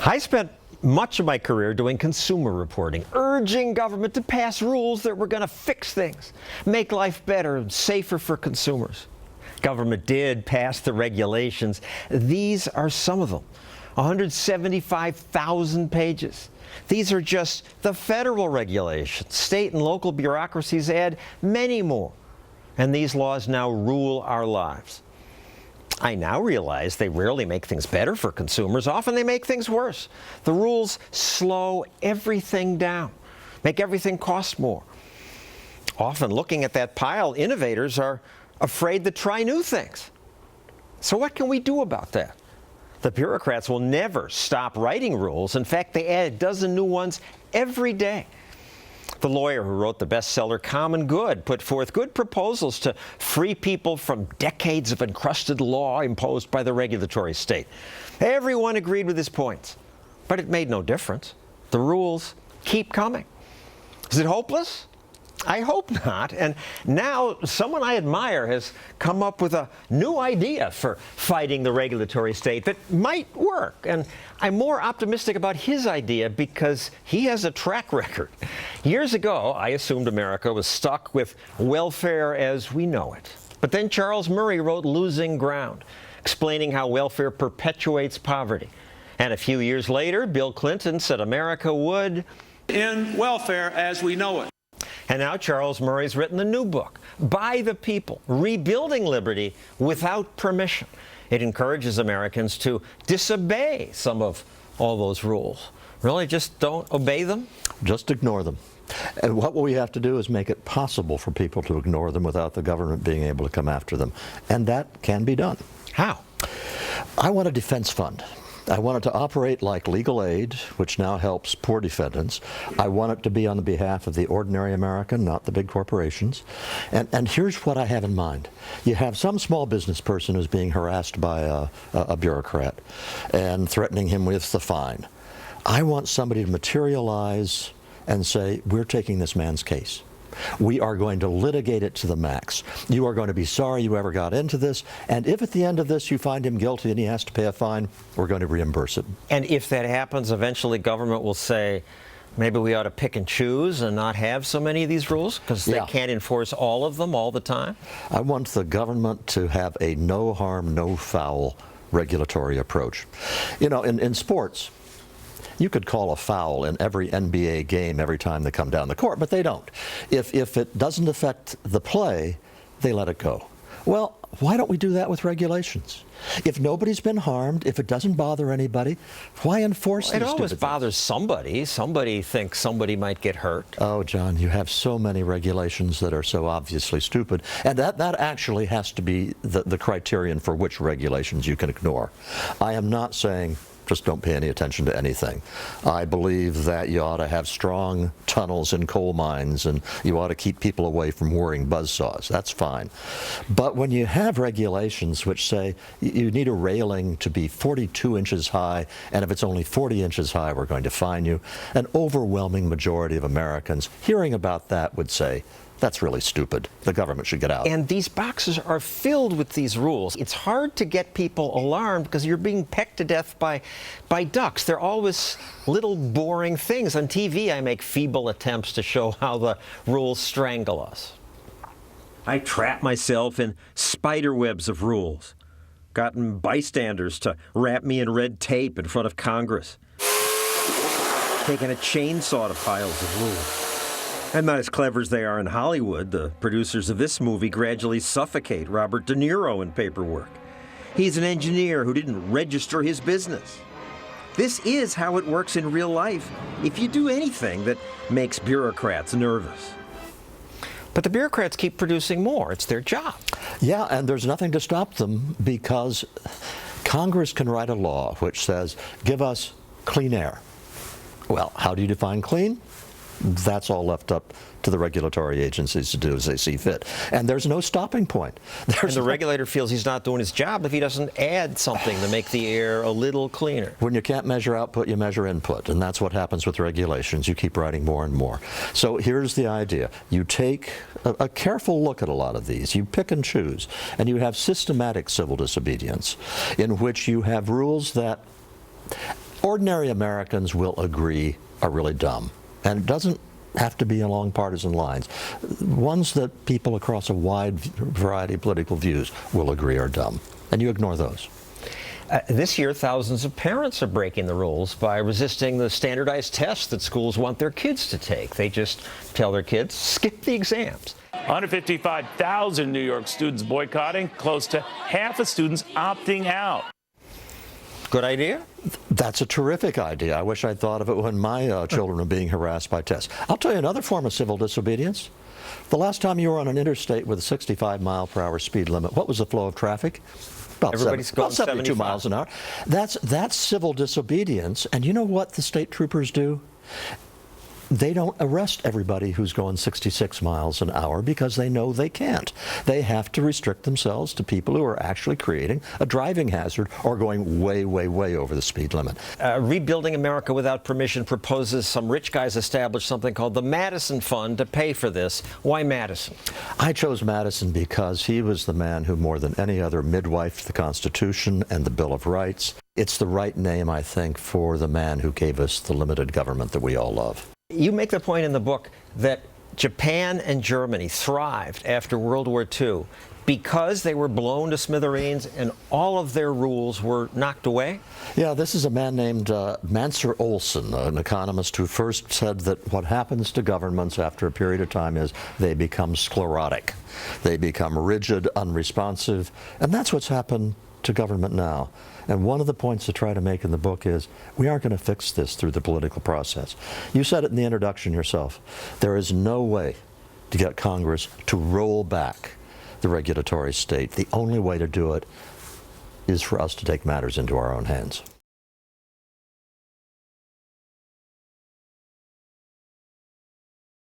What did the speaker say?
I spent much of my career doing consumer reporting, urging government to pass rules that were going to fix things, make life better and safer for consumers. Government did pass the regulations. These are some of them. 175,000 pages. These are just the federal regulations. State and local bureaucracies add many more. And these laws now rule our lives. I now realize they rarely make things better for consumers. Often they make things worse. The rules slow everything down, make everything cost more. Often, looking at that pile, innovators are afraid to try new things. So what can we do about that? The bureaucrats will never stop writing rules. In fact, they add a dozen new ones every day. The lawyer who wrote the bestseller Common Good put forth good proposals to free people from decades of encrusted law imposed by the regulatory state. Everyone agreed with his points, but it made no difference. The rules keep coming. Is it hopeless? I hope not. And now someone I admire has come up with a new idea for fighting the regulatory state that might work. And I'm more optimistic about his idea because he has a track record. Years ago, I assumed America was stuck with welfare as we know it. But then Charles Murray wrote Losing Ground, explaining how welfare perpetuates poverty. And a few years later, Bill Clinton said America would end welfare as we know it. And now Charles Murray's written a new book, By the People, Rebuilding Liberty Without Permission. It encourages Americans to disobey some of all those rules. Really, just don't obey them? Just ignore them. And what we have to do is make it possible for people to ignore them without the government being able to come after them. And that can be done. How? I want a defense fund. I want it to operate like legal aid, which now helps poor defendants. I want it to be on the behalf of the ordinary American, not the big corporations. And here's what I have in mind. You have some small business person who's being harassed by a bureaucrat and threatening him with the fine. I want somebody to materialize and say, we're taking this man's case. We are going to litigate it to the max. You are going to be sorry you ever got into this, and if at the end of this you find him guilty and he has to pay a fine, we're going to reimburse it. And if that happens, eventually government will say, maybe we ought to pick and choose and not have so many of these rules because they can't enforce all of them all the time? I want the government to have a no harm, no foul regulatory approach. You know, in sports, you could call a foul in every NBA game every time they come down the court, but they don't. If it doesn't affect the play, they let it go. Well, why don't we do that with regulations? If nobody's been harmed, if it doesn't bother anybody, why enforce these It always stupid bothers somebody. Somebody thinks somebody might get hurt. Oh, John, you have so many regulations that are so obviously stupid. And that actually has to be the criterion for which regulations you can ignore. I am not saying just don't pay any attention to anything. I believe that you ought to have strong tunnels in coal mines and you ought to keep people away from wearing buzzsaws. That's fine. But when you have regulations which say you need a railing to be 42 inches high, and if it's only 40 inches high, we're going to fine you, an overwhelming majority of Americans hearing about that would say, that's really stupid. The government should get out. And these boxes are filled with these rules. It's hard to get people alarmed because you're being pecked to death by ducks. They're always little boring things. On TV, I make feeble attempts to show how the rules strangle us. I trap myself in spider webs of rules. Gotten bystanders to wrap me in red tape in front of Congress. Taken a chainsaw to piles of rules. I'm not as clever as they are in Hollywood. The producers of this movie gradually suffocate Robert De Niro in paperwork. He's an engineer who didn't register his business. This is how it works in real life if you do anything that makes bureaucrats nervous. But the bureaucrats keep producing more. It's their job. Yeah, and there's nothing to stop them because Congress can write a law which says, give us clean air. Well, how do you define clean? That's all left up to the regulatory agencies to do as they see fit. And there's no stopping point. And the regulator feels he's not doing his job if he doesn't add something to make the air a little cleaner. When you can't measure output, you measure input. And that's what happens with regulations. You keep writing more and more. So here's the idea. You take a careful look at a lot of these. You pick and choose. And you have systematic civil disobedience in which you have rules that ordinary Americans will agree are really dumb. And it doesn't have to be along partisan lines. Ones that people across a wide variety of political views will agree are dumb. And you ignore those. This year, thousands of parents are breaking the rules by resisting the standardized tests that schools want their kids to take. They just tell their kids, skip the exams. 155,000 New York students boycotting, close to half of students opting out. Good idea? That's a terrific idea. I wish I'd thought of it when my children were being harassed by tests. I'll tell you another form of civil disobedience. The last time you were on an interstate with a 65-mile-per-hour speed limit, what was the flow of traffic? Everybody's going 72 miles an hour. That's civil disobedience. And you know what the state troopers do? They don't arrest everybody who's going 66 miles an hour because they know they can't. They have to restrict themselves to people who are actually creating a driving hazard or going way, way, way over the speed limit. Rebuilding America Without Permission proposes some rich guys establish something called the Madison Fund to pay for this. Why Madison? I chose Madison because he was the man who more than any other midwifed the Constitution and the Bill of Rights. It's the right name, I think, for the man who gave us the limited government that we all love. You make the point in the book that Japan and Germany thrived after World War II because they were blown to smithereens and all of their rules were knocked away? Yeah, this is a man named Mansur Olson, an economist who first said that what happens to governments after a period of time is they become sclerotic. They become rigid, unresponsive, and that's what's happened to government now. And one of the points to try to make in the book is we aren't going to fix this through the political process. You said it in the introduction yourself. There is no way to get Congress to roll back the regulatory state. The only way to do it is for us to take matters into our own hands.